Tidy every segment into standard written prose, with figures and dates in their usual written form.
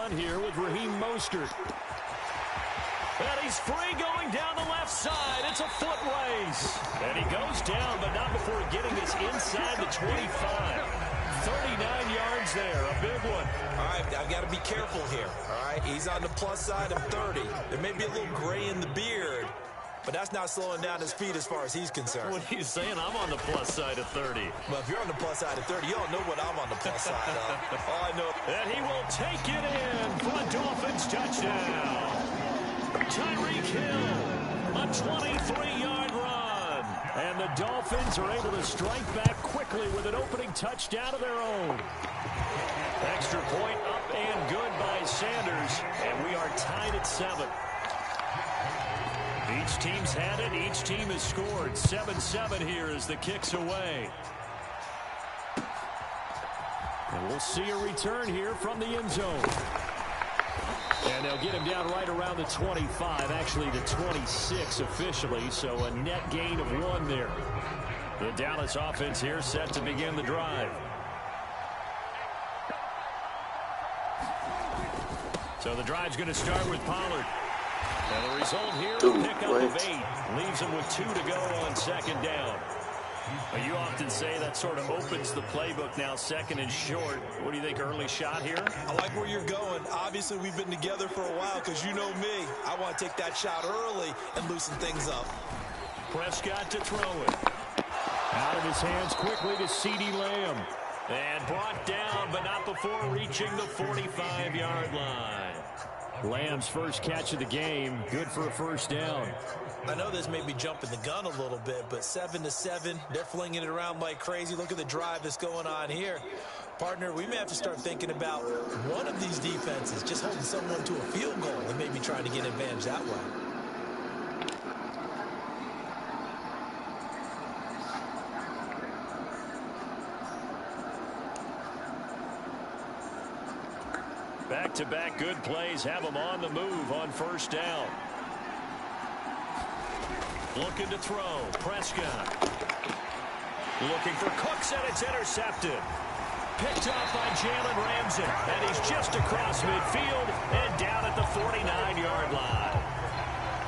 front here with Raheem Mostert. And he's free going down the left side. It's a foot race. And he goes down, but not before getting this inside the 25. 39 yards there, a big one. All right, I've got to be careful here, all right? He's on the plus side of 30. There may be a little gray in the beard, but that's not slowing down his speed as far as he's concerned. What are you saying? I'm on the plus side of 30. Well, if you're on the plus side of 30, you don't know what I'm on the plus side of. All I know. And he will take it in for a Dolphins touchdown. Tyreek Hill, a 23-yard run. And the Dolphins are able to strike back quickly with an opening touchdown of their own. Extra point up and good by Sanders. And we are tied at 7. Each team's had it. Each team has scored. 7-7 here as the kick's away. And we'll see a return here from the end zone. And they'll get him down right around the 25, actually the 26 officially, so a net gain of 1 there. The Dallas offense here set to begin the drive. So the drive's going to start with Pollard. And the result here, a pickup of 8. Leaves him with 2 to go on second down. Well, you often say that sort of opens the playbook now, second and short. What do you think, early shot here? I like where you're going. Obviously, we've been together for a while because you know me. I want to take that shot early and loosen things up. Prescott to throw it. Out of his hands quickly to CeeDee Lamb. And brought down, but not before reaching the 45-yard line. Lamb's first catch of the game, good for a first down. I know this may be jumping the gun a little bit, but 7-7, they're flinging it around like crazy. Look at the drive that's going on here. Partner, we may have to start thinking about one of these defenses just holding someone to a field goal and maybe trying to get advantage that way. Back-to-back good plays have them on the move on first down. Looking to throw. Prescott. Looking for Cooks, and it's intercepted. Picked off by Jalen Ramsey. And he's just across midfield and down at the 49-yard line.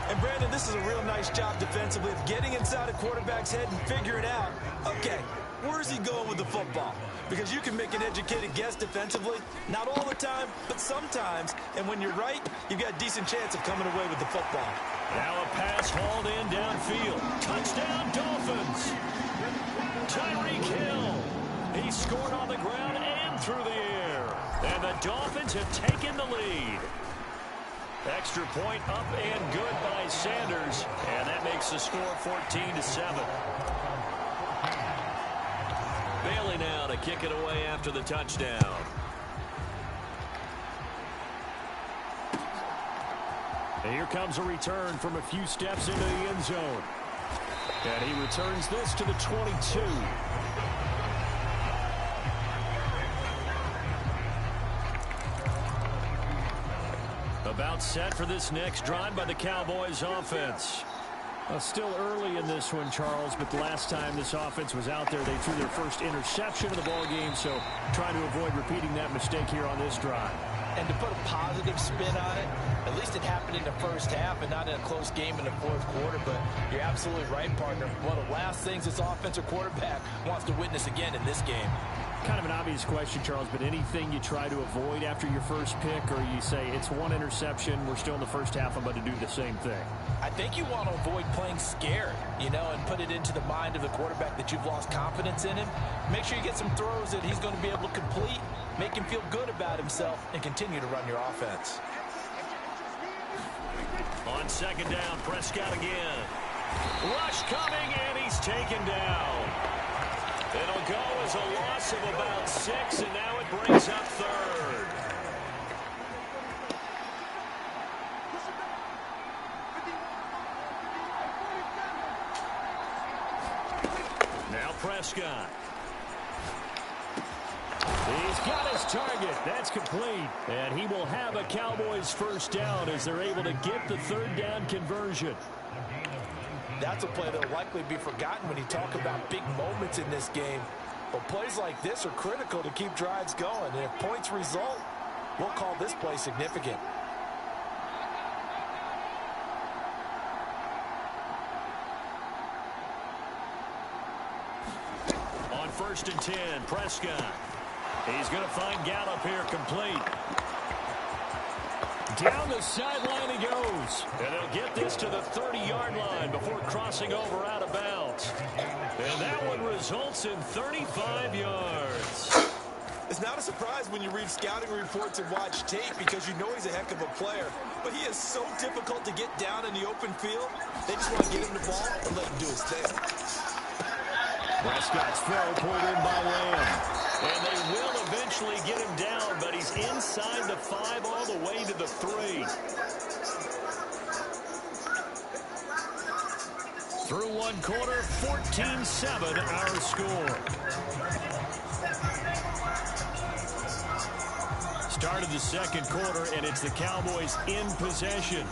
And, Brandon, this is a real nice job defensively of getting inside a quarterback's head and figuring out, okay, where's he going with the football? Because you can make an educated guess defensively. Not all the time, but sometimes. And when you're right, you've got a decent chance of coming away with the football. Now a pass hauled in downfield. Touchdown, Dolphins. Tyreek Hill. He scored on the ground and through the air. And the Dolphins have taken the lead. Extra point up and good by Sanders. And that makes the score 14-7. Bailey now to kick it away after the touchdown. And here comes a return from a few steps into the end zone. And he returns this to the 22. About set for this next drive by the Cowboys offense. Still early in this one, Charles, but the last time this offense was out there, they threw their first interception of the ball game, so trying to avoid repeating that mistake here on this drive. And to put a positive spin on it, at least it happened in the first half and not in a close game in the fourth quarter. But you're absolutely right, partner. One of the last things this offensive quarterback wants to witness again in this game. Kind of an obvious question, Charles, but anything you try to avoid after your first pick, or you say it's one interception, we're still in the first half, I'm about to do the same thing? I think you want to avoid playing scared, and put it into the mind of the quarterback that you've lost confidence in him. Make sure you get some throws that he's going to be able to complete, make him feel good about himself, and continue to run your offense. On second down, Prescott again. Rush coming, and he's taken down. It'll go as a loss of about 6, and now it brings up third. Now Prescott. He's got his target. That's complete. And he will have a Cowboys first down as they're able to get the third down conversion. That's a play that will likely be forgotten when you talk about big moments in this game. But plays like this are critical to keep drives going. And if points result, We'll call this play significant. On 1st and 10, Prescott. He's going to find Gallup here complete. Down the sideline he goes. And they'll get this to the 30-yard line before crossing over out of bounds. And that one results in 35 yards. It's not a surprise when you read scouting reports and watch tape because you know he's a heck of a player. But he is so difficult to get down in the open field. They just want to get him the ball and let him do his thing. Prescott's throw pulled in by Lamb. And they will eventually get him down, but he's inside the 5 all the way to the 3. Through one quarter, 14-7 our score. Start of the second quarter, and it's the Cowboys in possession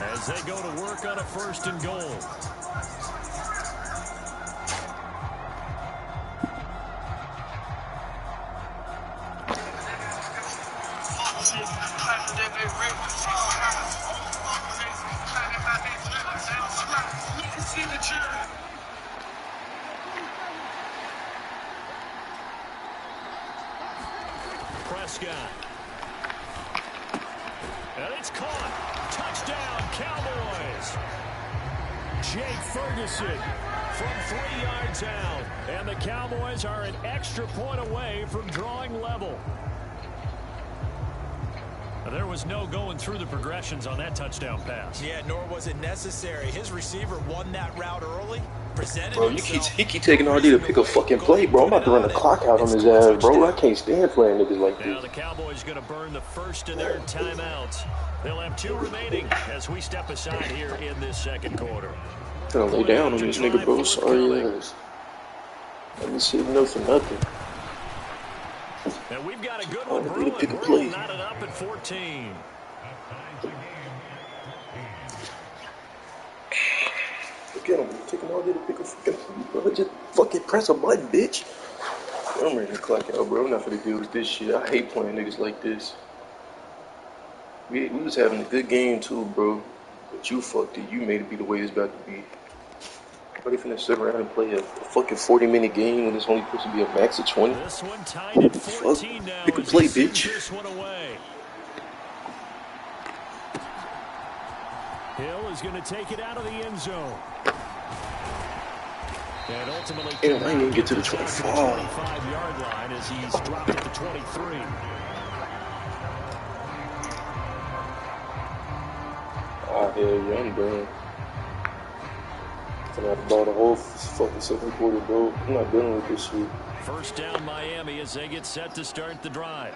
as they go to work on a 1st and goal. Prescott. And it's caught. Touchdown, Cowboys. Jake Ferguson from 3 yards out. And the Cowboys are an extra point away from drawing level. There was no going through the progressions on that touchdown pass. Yeah, nor was it necessary. His receiver won that route early. Bro, he keep taking all day to pick a fucking play, bro. I'm about to run the clock out on his ass, bro. I can't stand playing niggas like this. Now the Cowboys going to burn the first of their timeouts. They'll have 2 remaining as we step aside here in this second quarter. Gonna lay down on this nigga, bro. Sorry ass. Let me see enough for nothing. And we've got a good one brewing. We're knotted up at 14. Look at him. Taking all day to pick a fucking play, bro. Just fucking press a button, bitch. I'm ready to clock out, bro. I'm not gonna deal with this shit. I hate playing niggas like this. We was having a good game too, bro. But you fucked it. You made it be the way it's about to be. Nobody finna sit around and play a fucking 40-minute game when it's only supposed to be a max of 20. This one tied at 14 now. Pick a play, bitch. This one away. Hill is going to take it out of the end zone. And ultimately, damn, I didn't even get to the 25-yard line as he's dropped at the 23. Ah, hell yeah, I'm done. I'm gonna have to ball the whole fucking second quarter, bro. I'm not dealing with this shit. First down, Miami, as they get set to start the drive.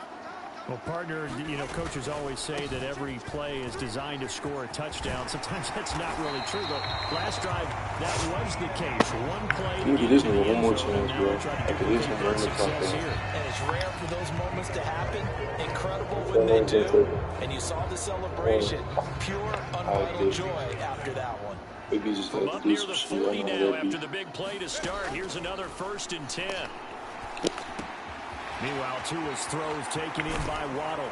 Well, partner, you know, coaches always say that every play is designed to score a touchdown. Sometimes that's not really true, but last drive, that was the case. One play. Give me this nigga one more chance, bro. After this one, we're in the top. And it's rare for those moments to happen. Incredible when they do. And you saw the celebration. Pure, unbridled joy after that one. Maybe just from up near the 40 now after the big play to start. Here's another 1st and 10. Meanwhile, Tua's throws taken in by Waddle.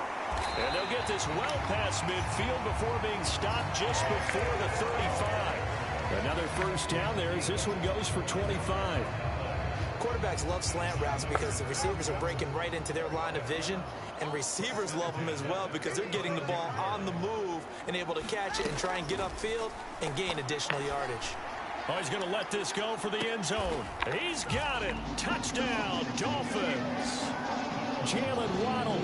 And they'll get this well past midfield before being stopped just before the 35. Another 1st down there as this one goes for 25. Quarterbacks love slant routes because the receivers are breaking right into their line of vision. And receivers love them as well because they're getting the ball on the move and able to catch it and try and get upfield and gain additional yardage. Oh, he's going to let this go for the end zone. He's got it. Touchdown, Dolphins. Jalen Waddle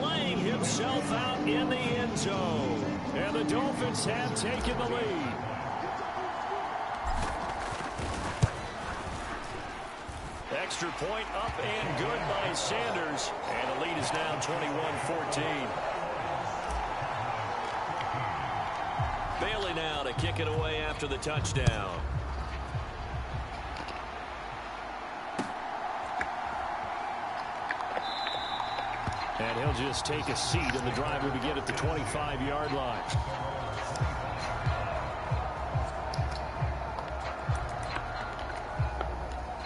laying himself out in the end zone. And the Dolphins have taken the lead. Extra point up and good by Sanders. And the lead is now 21-14. Bailey now to kick it away after the touchdown. And he'll just take a seat, and the drive will begin at the 25-yard line.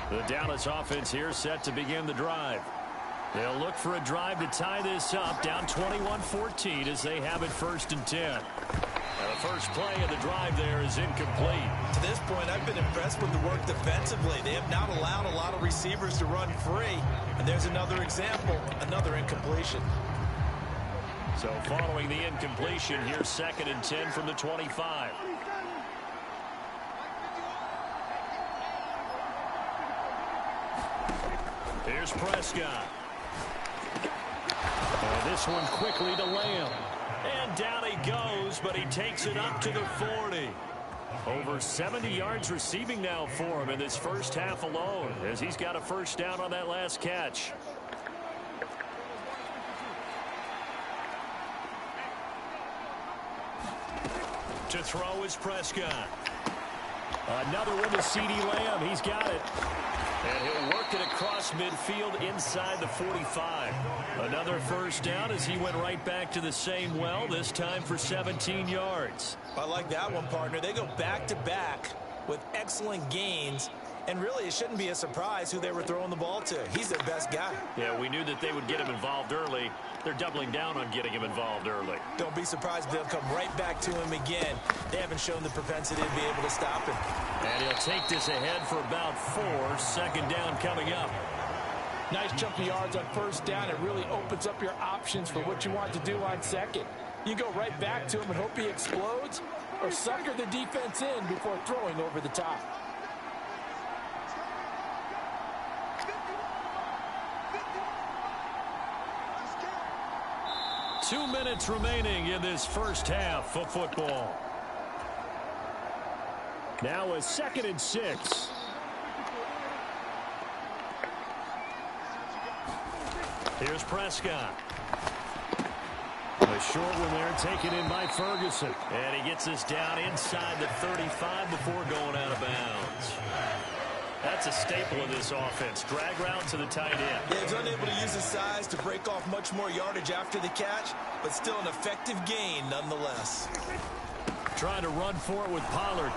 The Dallas offense here set to begin the drive. They'll look for a drive to tie this up, down 21-14 as they have it 1st and 10. Now the first play of the drive there is incomplete. To this point, I've been impressed with the work defensively. They have not allowed a lot of receivers to run free. And there's another example, another incompletion. So following the incompletion, here's 2nd and 10 from the 25. Here's Prescott. And this one quickly to Lamb. And down he goes, but he takes it up to the 40. Over 70 yards receiving now for him in this first half alone, as he's got a first down on that last catch. To throw is Prescott. Another one to CeeDee Lamb. He's got it. And he'll work it across midfield inside the 45. Another first down as he went right back to the same well, this time for 17 yards. I like that one, partner. They go back-to-back with excellent gains. And really, it shouldn't be a surprise who they were throwing the ball to. He's their best guy. Yeah, we knew that they would get him involved early. They're doubling down on getting him involved early. Don't be surprised if they'll come right back to him again. They haven't shown the propensity to be able to stop him. And he'll take this ahead for about 4. 2nd down coming up. Nice chunk of yards on 1st down. It really opens up your options for what you want to do on 2nd. You go right back to him and hope he explodes, or sucker the defense in before throwing over the top. Two minutes remaining in this first half of football. Now a 2nd and 6. Here's Prescott. A short one there taken in by Ferguson. And he gets this down inside the 35 before going out of bounds. That's a staple of this offense. Drag route to the tight end. Yeah, he's unable to use his size to break off much more yardage after the catch, but still an effective gain nonetheless. Trying to run for it with Pollard.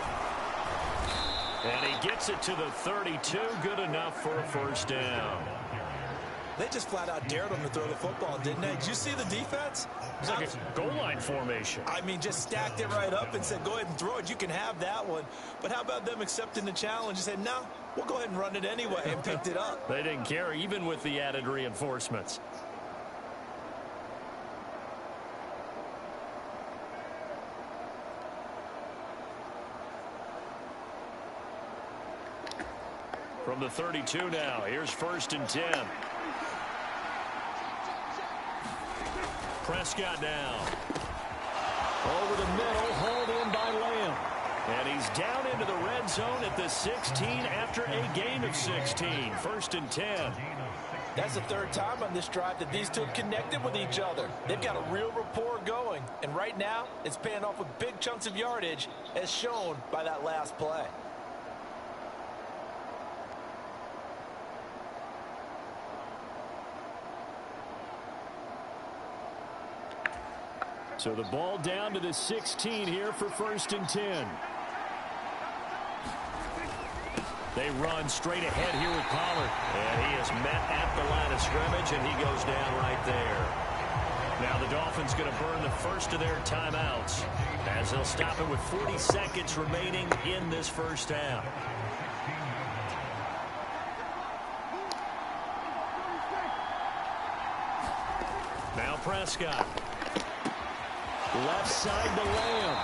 And he gets it to the 32. Good enough for a first down. They just flat out dared him to throw the football, didn't they? Did you see the defense? It's like a goal line formation. I mean, just stacked it right up and said, go ahead and throw it. You can have that one. But how about them accepting the challenge and said, no, we'll go ahead and run it anyway, and picked it up. They didn't care, even with the added reinforcements. From the 32 now, here's 1st and 10. Prescott now. Over the middle, hauled in by Lamb. And he's down into the red zone at the 16 after a gain of 16. 1st and 10. That's the 3rd time on this drive that these two have connected with each other. They've got a real rapport going. And right now, it's paying off with big chunks of yardage, as shown by that last play. So the ball down to the 16 here for 1st and 10. They run straight ahead here with Pollard. And he is met at the line of scrimmage, and he goes down right there. Now the Dolphins going to burn the first of their timeouts, as they'll stop it with 40 seconds remaining in this first half. Now Prescott. Left side to Lamb.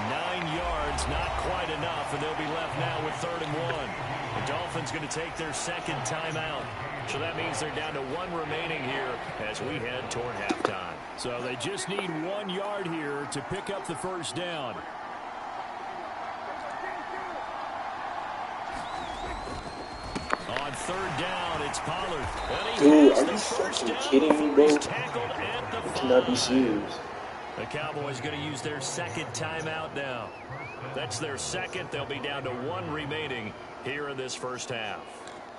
9 yards, not quite enough, and they'll be left now with 3rd and 1. The Dolphins going to take their 2nd timeout. So that means they're down to 1 remaining here as we head toward halftime. So they just need 1 yard here to pick up the first down. On 3rd down, it's Pollard. Dude, are you fucking kidding me, bro? You cannot be serious. The Cowboys going to use their 2nd timeout now. That's their 2nd. They'll be down to 1 remaining here in this first half.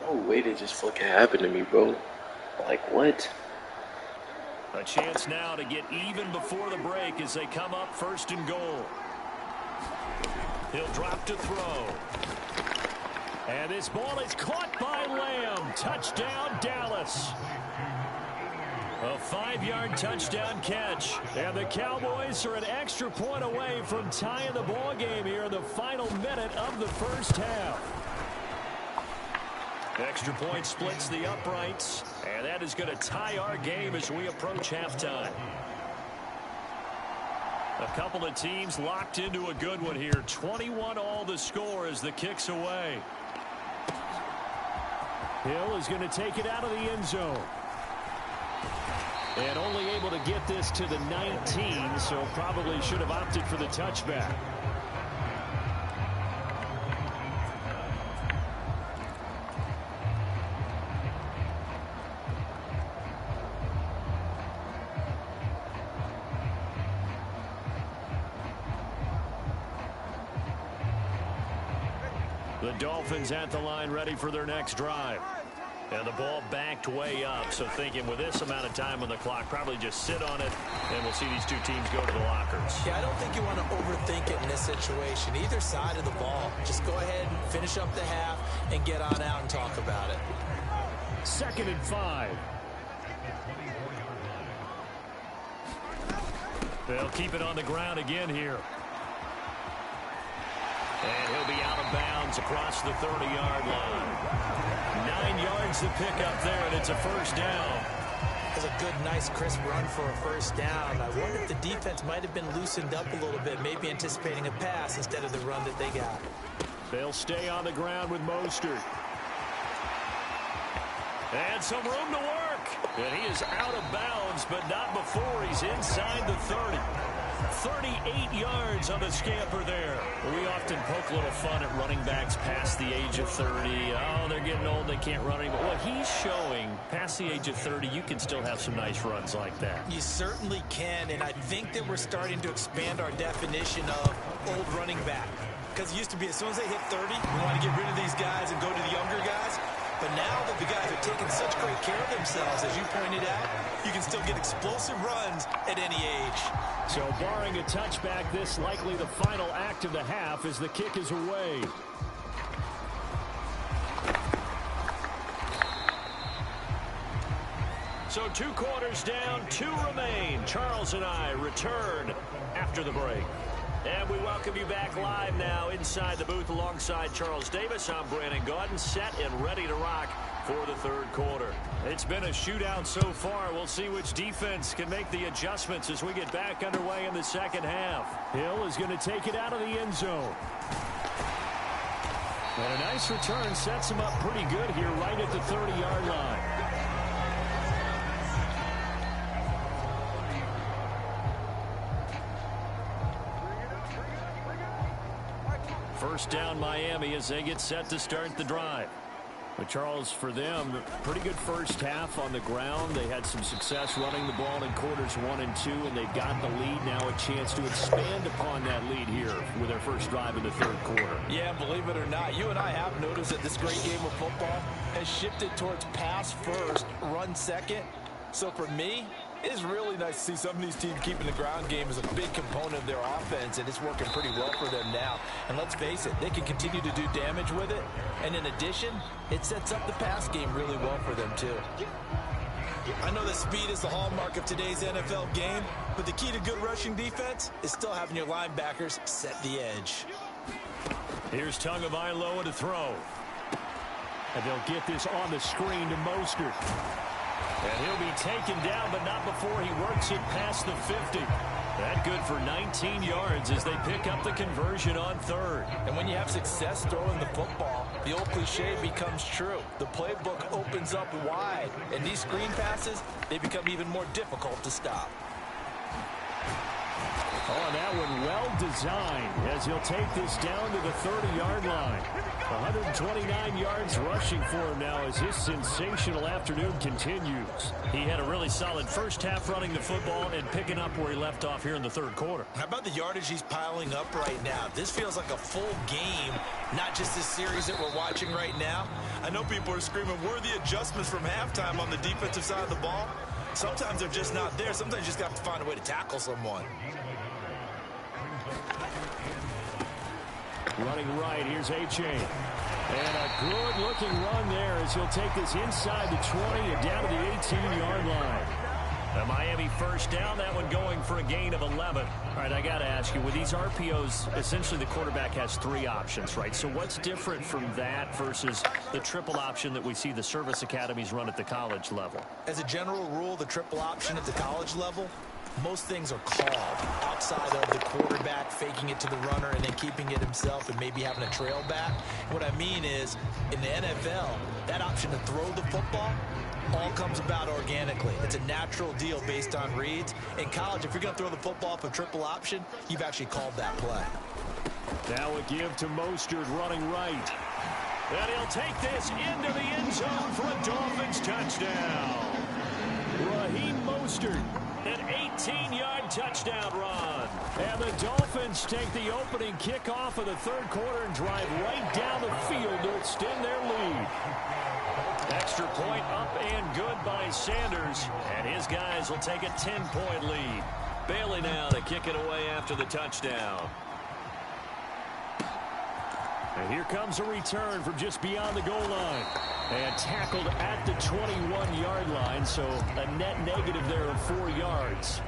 No way that just fucking happened to me, bro. Like, what? A chance now to get even before the break as they come up 1st and goal. He'll drop to throw. And this ball is caught by Lamb. Touchdown, Dallas. A 5-yard touchdown catch. And the Cowboys are an extra point away from tying the ball game here in the final minute of the first half. Extra point splits the uprights. And that is going to tie our game as we approach halftime. A couple of teams locked into a good one here. 21 all the score as the kick's away. Hill is going to take it out of the end zone. And only able to get this to the 19, so probably should have opted for the touchback. The Dolphins at the line ready for their next drive. And the ball backed way up, so thinking with this amount of time on the clock, probably just sit on it, and we'll see these two teams go to the lockers. Yeah, I don't think you want to overthink it in this situation. Either side of the ball, just go ahead and finish up the half and get on out and talk about it. 2nd and 5. They'll keep it on the ground again here. And he'll be out of bounds across the 30-yard line. 9 yards to pick up there, and it's a first down. That's a good, nice, crisp run for a first down. I wonder if the defense might have been loosened up a little bit, maybe anticipating a pass instead of the run that they got. They'll stay on the ground with Mostert. And some room to work. And he is out of bounds, but not before he's inside the 30. 38 yards on the scamper there. We often poke a little fun at running backs past the age of 30. Oh, they're getting old, they can't run anymore. Well, he's showing past the age of 30, you can still have some nice runs like that. You certainly can, and I think that we're starting to expand our definition of old running back. Because it used to be as soon as they hit 30, we want to get rid of these guys and go to the younger guys. But now that the guys are taking such great care of themselves, as you pointed out, you can still get explosive runs at any age. So barring a touchback, this likely the final act of the half as the kick is away. So 2 quarters down, 2 remain. Charles and I return after the break. And we welcome you back live now inside the booth alongside Charles Davis. I'm Brandon Gaudin, set and ready to rock for the 3rd quarter. It's been a shootout so far. We'll see which defense can make the adjustments as we get back underway in the 2nd half. Hill is going to take it out of the end zone. And a nice return sets him up pretty good here right at the 30-yard line. First down Miami as they get set to start the drive. But Charles, for them, pretty good first half on the ground. They had some success running the ball in quarters 1 and 2, and they've got the lead now, a chance to expand upon that lead here with their first drive in the 3rd quarter. Yeah, believe it or not, you and I have noticed that this great game of football has shifted towards pass first, run second. So for me, it's really nice to see some of these teams keeping the ground game as a big component of their offense, and it's working pretty well for them now. And let's face it, they can continue to do damage with it. And in addition, it sets up the pass game really well for them, too. I know that speed is the hallmark of today's NFL game, but the key to good rushing defense is still having your linebackers set the edge. Here's Tagovailoa to throw. And they'll get this on the screen to Mostert. And he'll be taken down, but not before he works it past the 50. That good for 19 yards as they pick up the conversion on 3rd. And when you have success throwing the football, the old cliche becomes true. The playbook opens up wide, and these screen passes, they become even more difficult to stop. Oh, that one well designed as he'll take this down to the 30-yard line. 129 yards rushing for him now as his sensational afternoon continues. He had a really solid first half running the football and picking up where he left off here in the 3rd quarter. How about the yardage he's piling up right now? This feels like a full game, not just this series that we're watching right now. I know people are screaming, worthy adjustments from halftime on the defensive side of the ball. Sometimes they're just not there. Sometimes you just got to find a way to tackle someone. Running right, here's A-Chain. And a good-looking run there as he'll take this inside the 20 and down to the 18-yard line. The Miami first down, that one going for a gain of 11. All right, I got to ask you, with these RPOs, essentially the quarterback has 3 options, right? So what's different from that versus the triple option that we see the service academies run at the college level? As a general rule, the triple option at the college level, most things are called outside of the quarterback faking it to the runner and then keeping it himself and maybe having a trail back. What I mean is, in the NFL, that option to throw the football all comes about organically. It's a natural deal based on reads. In college, if you're going to throw the football for triple option, you've actually called that play. Now a give to Mostert running right. And he'll take this into the end zone for a Dolphins touchdown. Raheem Mostert, an 18-yard touchdown run. And the Dolphins take the opening kickoff of the third quarter and drive right down the field to extend their lead. Extra point up and good by Sanders. And his guys will take a 10-point lead. Bailey now to kick it away after the touchdown. And here comes a return from just beyond the goal line. And tackled at the 21-yard line, so a net negative there of 4 yards.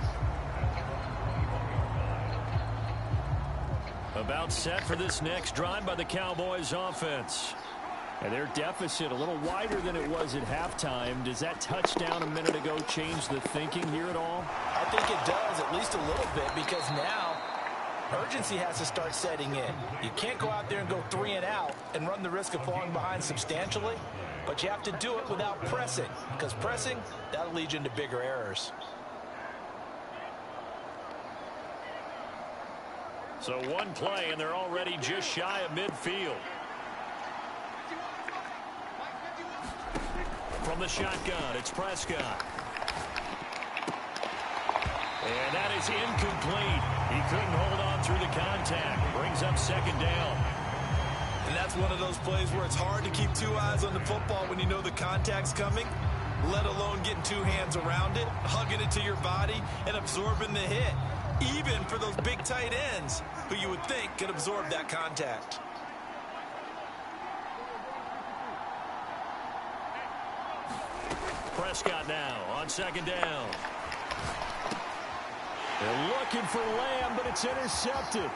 About set for this next drive by the Cowboys offense. And their deficit a little wider than it was at halftime. Does that touchdown a minute ago change the thinking here at all? I think it does, at least a little bit, because now urgency has to start setting in. You can't go out there and go 3 and out and run the risk of falling behind substantially, but you have to do it without pressing, because pressing, that'll lead you into bigger errors. So one play, and they're already just shy of midfield. From the shotgun, it's Prescott. And that is incomplete. He couldn't hold on through the contact. Brings up second down. And that's one of those plays where it's hard to keep 2 eyes on the football when you know the contact's coming, let alone getting 2 hands around it, hugging it to your body, and absorbing the hit. Even for those big tight ends who you would think could absorb that contact. Prescott now on second down. They're looking for Lamb, but it's intercepted.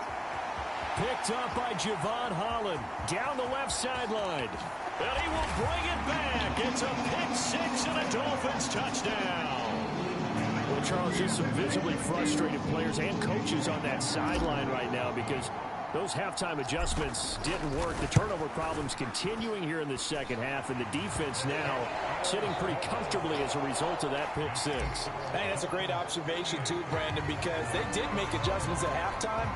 Picked up by Javon Holland down the left sideline. And he will bring it back. It's a pick 6 and a Dolphins touchdown. Well, Charles, just some visibly frustrated players and coaches on that sideline right now because those halftime adjustments didn't work. The turnover problems continuing here in the second half, and the defense now sitting pretty comfortably as a result of that pick 6. Hey, that's a great observation too, Brandon, because they did make adjustments at halftime.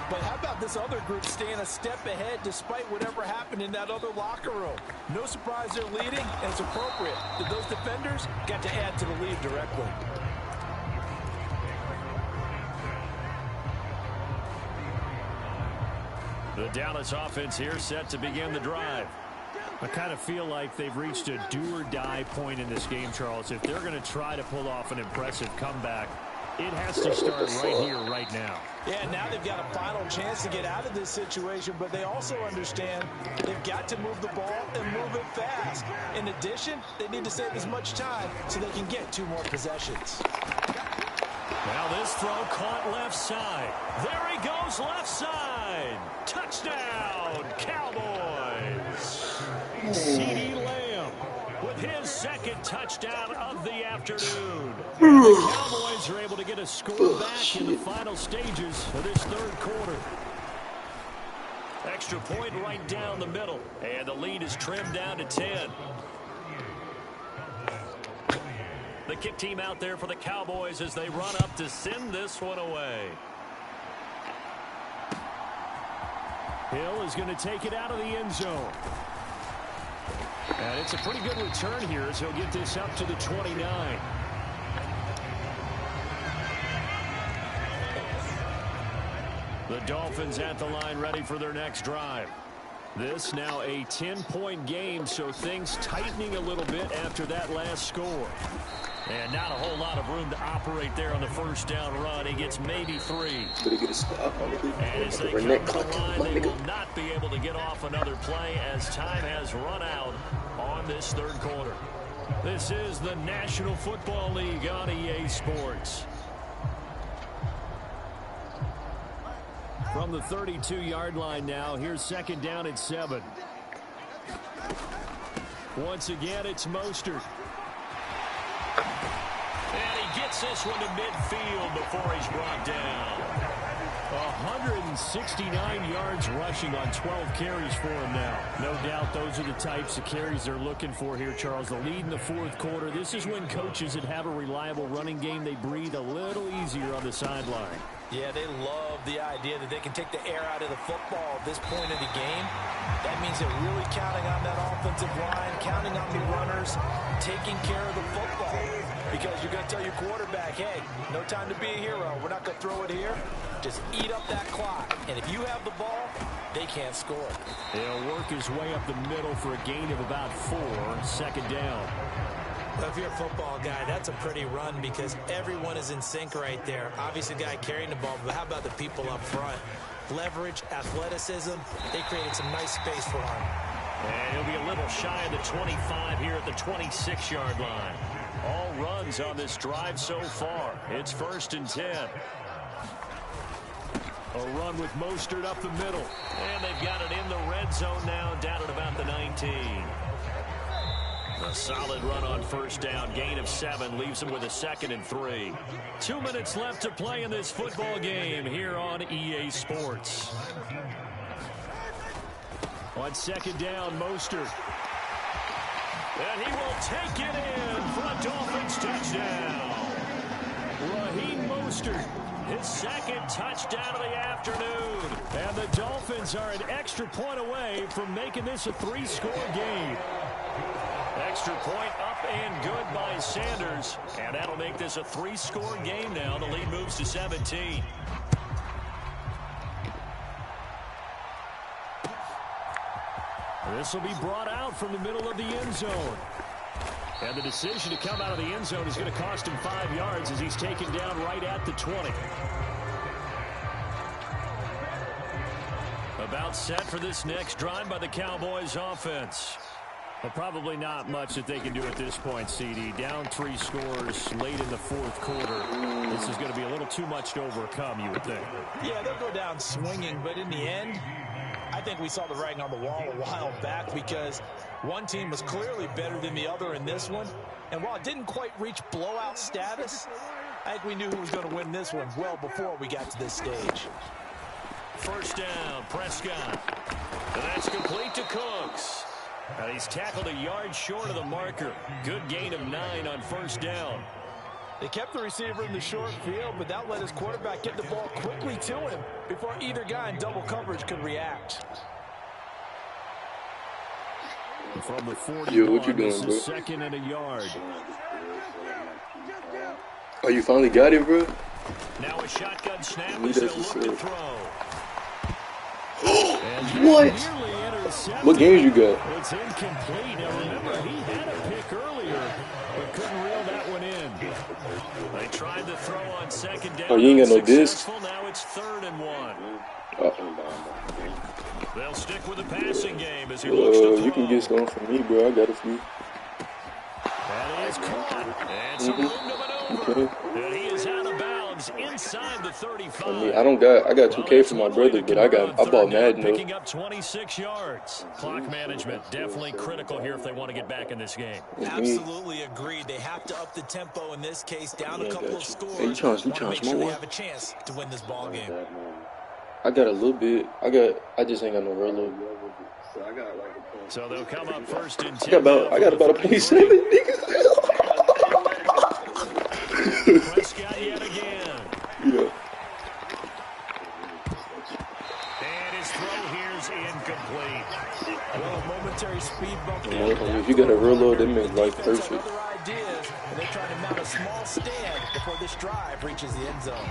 But how about this other group staying a step ahead despite whatever happened in that other locker room? No surprise they're leading, and it's appropriate that those defenders got to add to the lead directly. The Dallas offense here set to begin the drive. I kind of feel like they've reached a do-or-die point in this game, Charles. If they're going to try to pull off an impressive comeback, it has to start right here, right now. Yeah, now they've got a final chance to get out of this situation, but they also understand they've got to move the ball and move it fast. In addition, they need to save as much time so they can get 2 more possessions. Now this throw caught left side. There he goes left side. Touchdown, Cowboys. CeeDee Lamb with his second touchdown of the afternoon. And the Cowboys are able to get a score back in the final stages of this third quarter. Extra point right down the middle. And the lead is trimmed down to 10. The kick team out there for the Cowboys as they run up to send this one away. Hill is going to take it out of the end zone. And it's a pretty good return here as he'll get this up to the 29. The Dolphins at the line ready for their next drive. This now a 10-point game, so things tightening a little bit after that last score. And not a whole lot of room to operate there on the first down run. He gets maybe 3. Better get a stop on it. And as they come to the line, they will not be able to get off another play as time has run out on this third quarter. This is the National Football League on EA Sports. From the 32-yard line now, here's second down at 7. Once again, it's Mostert. And he gets this one to midfield before he's brought down. 169 yards rushing on 12 carries for him now. No doubt those are the types of carries they're looking for here, Charles. The lead in the fourth quarter. This is when coaches that have a reliable running game, they breathe a little easier on the sideline. Yeah, they love the idea that they can take the air out of the football at this point of the game. That means they're really counting on that offensive line, counting on the runners, taking care of the football. Because you're going to tell your quarterback, hey, no time to be a hero. We're not going to throw it here. Just eat up that clock. And if you have the ball, they can't score. He'll work his way up the middle for a gain of about 4. Second down. Well, if you're a football guy, that's a pretty run because everyone is in sync right there. Obviously, the guy carrying the ball, but how about the people up front? Leverage, athleticism, they created some nice space for him. And he'll be a little shy of the 25 here at the 26-yard line. All runs on this drive so far. It's 1st and 10. A run with Mostert up the middle. And they've got it in the red zone now, down at about the 19. A solid run on first down. Gain of 7 leaves them with a 2nd and 3. 2 minutes left to play in this football game here on EA Sports. On second down, Mostert. And he will take it in for a Dolphins touchdown. Raheem Mostert, his 2nd touchdown of the afternoon. And the Dolphins are an extra point away from making this a 3-score game. Extra point up and good by Sanders. And that'll make this a 3-score game now. The lead moves to 17. This will be brought out from the middle of the end zone. And the decision to come out of the end zone is going to cost him 5 yards as he's taken down right at the 20. About set for this next drive by the Cowboys offense. Well, probably not much that they can do at this point, CD. Down 3 scores late in the fourth quarter. This is going to be a little too much to overcome, you would think. Yeah, they'll go down swinging, but in the end, I think we saw the writing on the wall a while back because one team was clearly better than the other in this one. And while it didn't quite reach blowout status, I think we knew who was going to win this one well before we got to this stage. First down, Prescott. And that's complete to Cooks. And he's tackled a yard short of the marker. Good gain of 9 on first down. They kept the receiver in the short field, but that let his quarterback get the ball quickly to him before either guy in double coverage could react. From the 40, yo, what you doing, bro? 2nd and a yard. Oh, you finally got it, bro? Now a shotgun snap as they'll look to throw. What? What games you got? It's incomplete. Now remember, he had a pick earlier, but couldn't reel that one in. They tried to throw on second down. Oh, you ain't got no disc? Now it's 3rd and 1. Oh. They'll stick with the passing game as he looks to throw. You can get going from me, bro. I got a few. That is caught. And some room to maneuver. And he is out of bounds inside the 35. I got 2K for my brother, but I bought Madden though. Picking up 26 yards. Clock management definitely critical here if they want to get back in this game. Absolutely agreed. They have to up the tempo in this case, down a couple of scores. Hey, you trying to make sure they have a chance to win this ball game. I got a little bit. I just ain't got no real load. So they'll come up 1st and 10. I got about a 0.7, nigga. Prescott yet again. Yeah. And his throw here's incomplete. Well, a momentary speed bump. If you got a real load, that makes life perfect. Other ideas, and they're trying to mount a small stand before this drive reaches the end zone.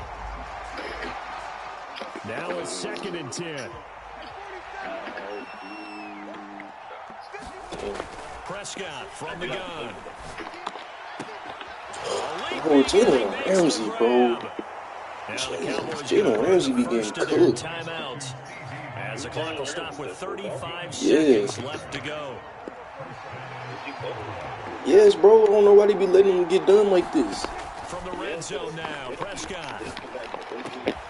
Now it's 2nd and 10. Prescott from the gun. Oh, Jalen Ramsey, bro. Jalen Ramsey be getting cooked. Timeouts. As the clock will stop with 35 Yeah. seconds left to go. Yes, bro. I don't know why they be letting him get done like this. From the red zone now, Prescott.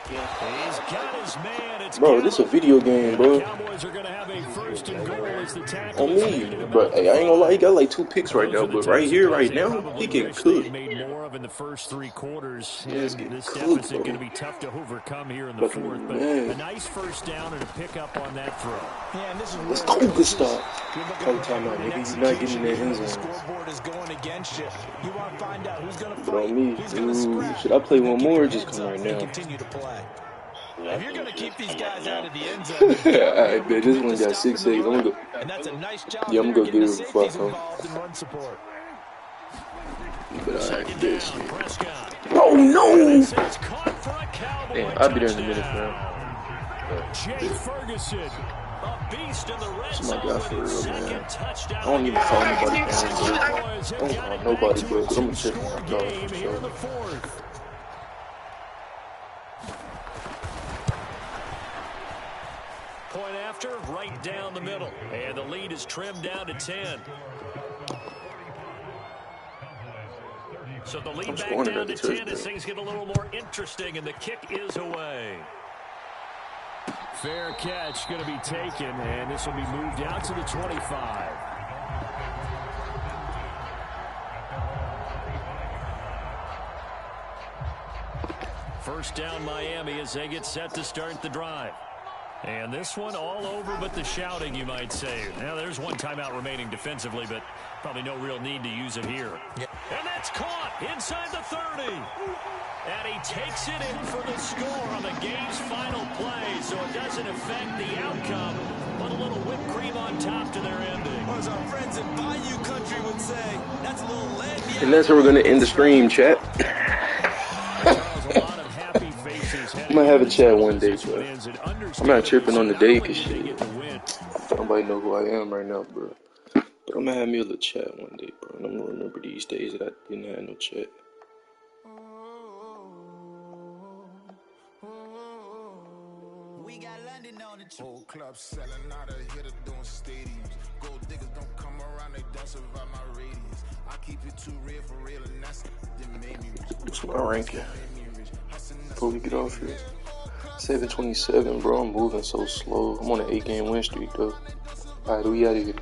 He's got his man. It's Bro, this a video game, bro. the Cowboys are going to have a first and goal as the tackle On is me, made in but hey, I ain't gonna lie, he got like 2 picks right now. But right here, right now, he getting cooked. Made more of in the first 3 quarters. This deficit going to be tough to overcome here in the fourth. But a nice first down and a pickup on that throw. Yeah, and this is Let's go, good stop. Call timeout, nigga. He's not getting in that end zone. Scoreboard is going against you. You want to find out who's going to But fight, on me, who's going to scrap. should I play one more or just come right now? Continue to play. If you're going to keep these guys out of the end zone, I bet this one got 6 seconds. I'm gonna go. and that's a nice job. Yeah, I'm gonna go get it the before I safeties come. involved in run support. But alright, this. Prescott. Oh no! It's caught for a Cowboy Damn, I'll be there in a minute, touchdown. fam. Jay Ferguson, a beast in the red That's my zone guy for with his real, man. second touchdown. I don't even call nobody, man. Cowboys have I don't got call it nobody, back bro, to but a I'm gonna check two-score my dog game for here in sure. the fourth. Point after, right down the middle. And the lead is trimmed down to 10. So the lead back down to 10 as things get a little more interesting, and the kick is away. Fair catch going to be taken, and this will be moved out to the 25. First down Miami as they get set to start the drive. And this one all over but the shouting, you might say. Now, there's one timeout remaining defensively, but probably no real need to use it here. Yep. And that's caught inside the 30. And he takes it in for the score on the game's final play, so it doesn't affect the outcome, but a little whipped cream on top to their ending. Or as our friends in Bayou Country would say, that's a little lead. And that's how we're gonna end the stream, chat. I'm gonna have a chat one day, bro. I'm not tripping on the day, cause shit, nobody know who I am right now, bro. But I'm gonna have me a little chat one day, bro. And I'm gonna remember these days that I didn't have no chat. We got London on the whole club selling out of hitter doing stadiums. Gold diggers don't come around, they don't survive my radius. I keep it too real for real, and that's that made me rich. What's my ranking? Before we get off here, 727, bro. I'm moving so slow. I'm on an 8-game win streak, though. Alright, we out of here.